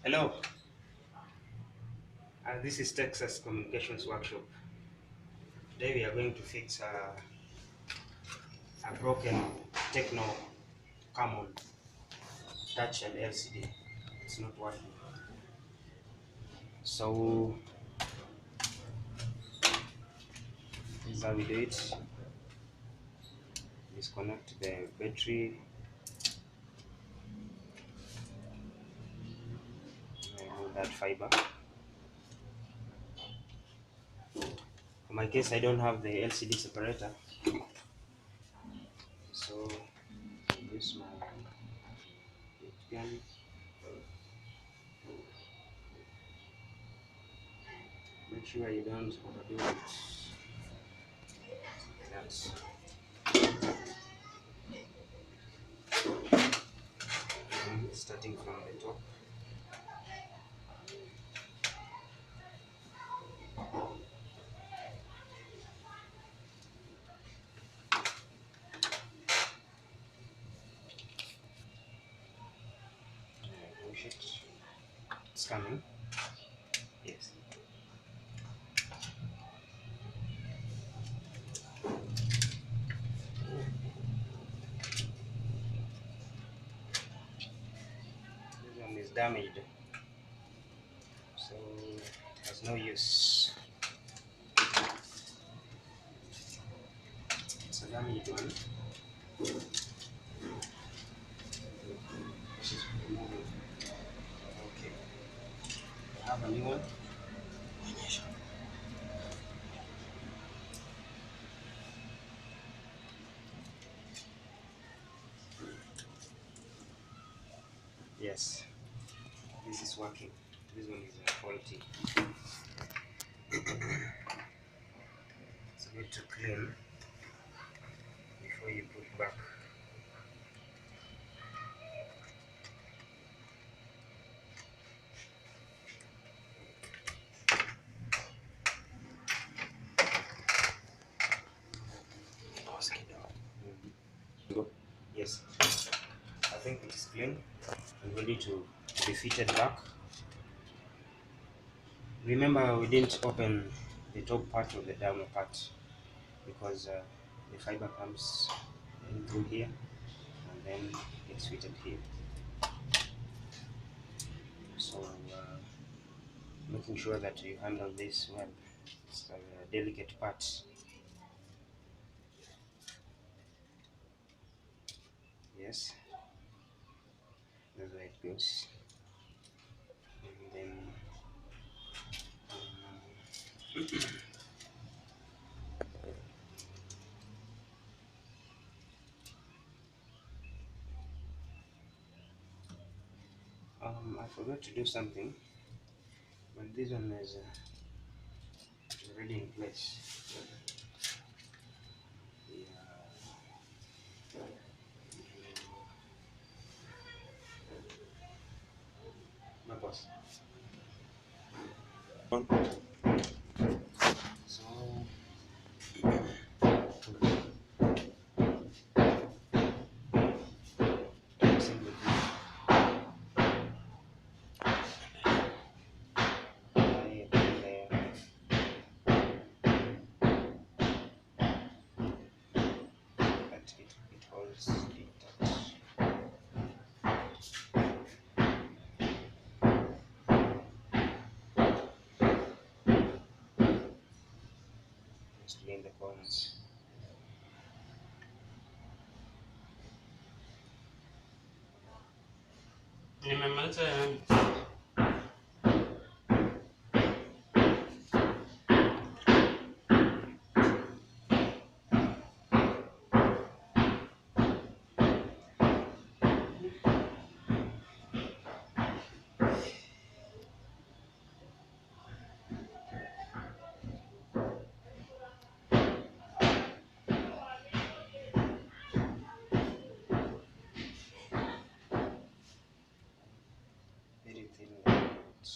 Hello, this is Texas Communications Workshop. Today we are going to fix a broken Tecno Camon touch and LCD. It's not working. So this is how we do it. Disconnect the battery, remove that fiber. For my case, I don't have the LCD separator, so I use my heat gun. Make sure you don't overdo it. That's starting from the top. Push it. It's coming. Yes. This one is damaged, so it has no use. It's a damaged one. This is moving. Okay. I have a new one. Yes, this is working. This one is faulty. It's good to clean before you put back. Yes, I think it is clean and ready to be fitted back. Remember, we didn't open the top part of the down part because the fiber comes in through here and then gets fitted here. So making sure that you handle this well. It's a delicate part. Yes, that's where it goes. And then I forgot to do something, but this one is already in place. My boss. So it holds it touch. Just clean the corners. Nimemaliza yani. Very thin lines.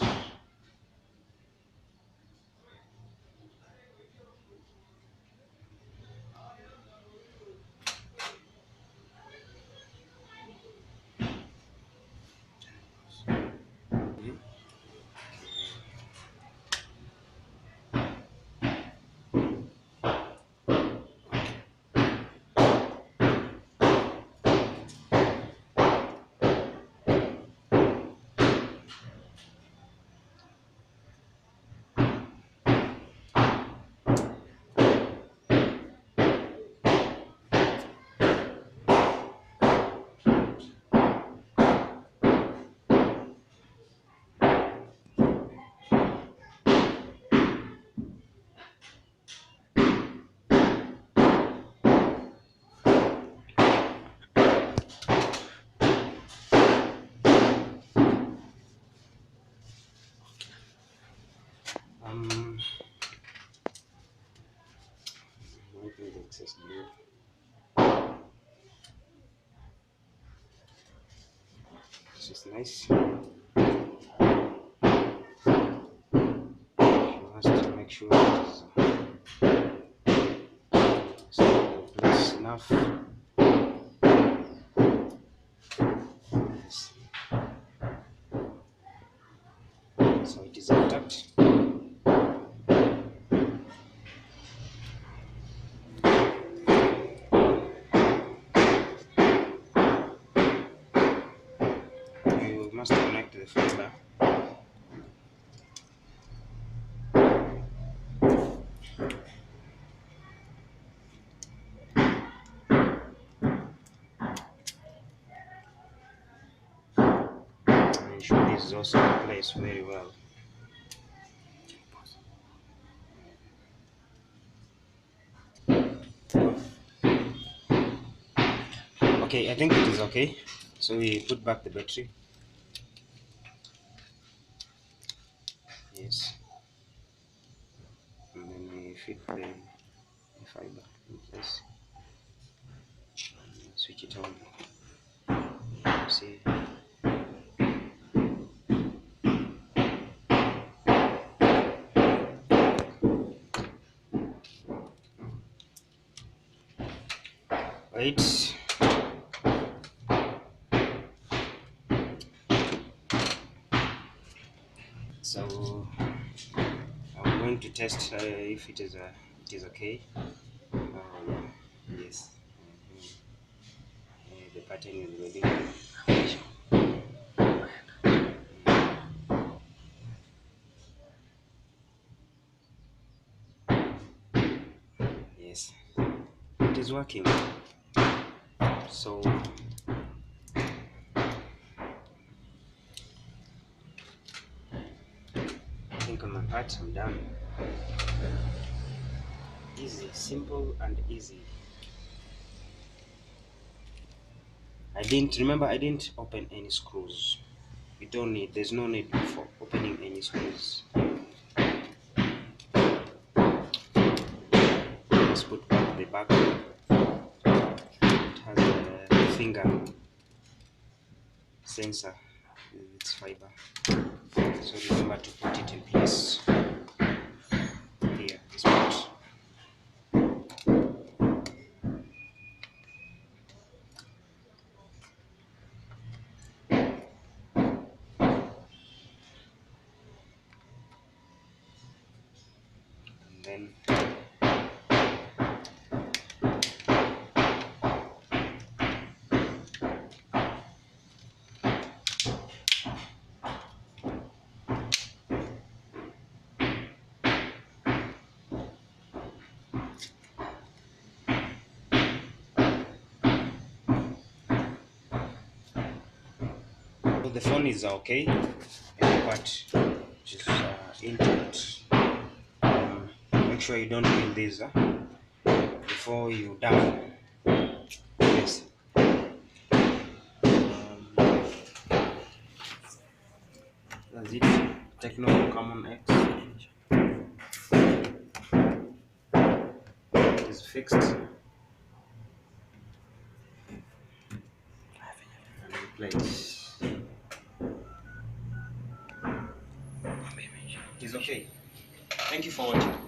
nice. You must make sure it is close enough. Yes. So it is intact. You must connect the fiber. Ensure this is also in place very well. Okay, I think it is okay. So we put back the battery. Yes. And then we fit the fiber in place. And switch it on. See. Wait. So I'm going to test if it is okay. Yes. The pattern is ready. Yes, it is working. So I think on my part I'm done. Easy, simple and easy. I didn't open any screws. You don't need, there's no need for opening any screws. Let's put back the back. It has a finger sensor with its fiber. So remember to put it in place. Here, this part. And then so the phone is okay, but just intact. Make sure you don't kill this before you down. Yes. That's it. Tecno Camon X is fixed and in place. It is okay. Thank you for watching.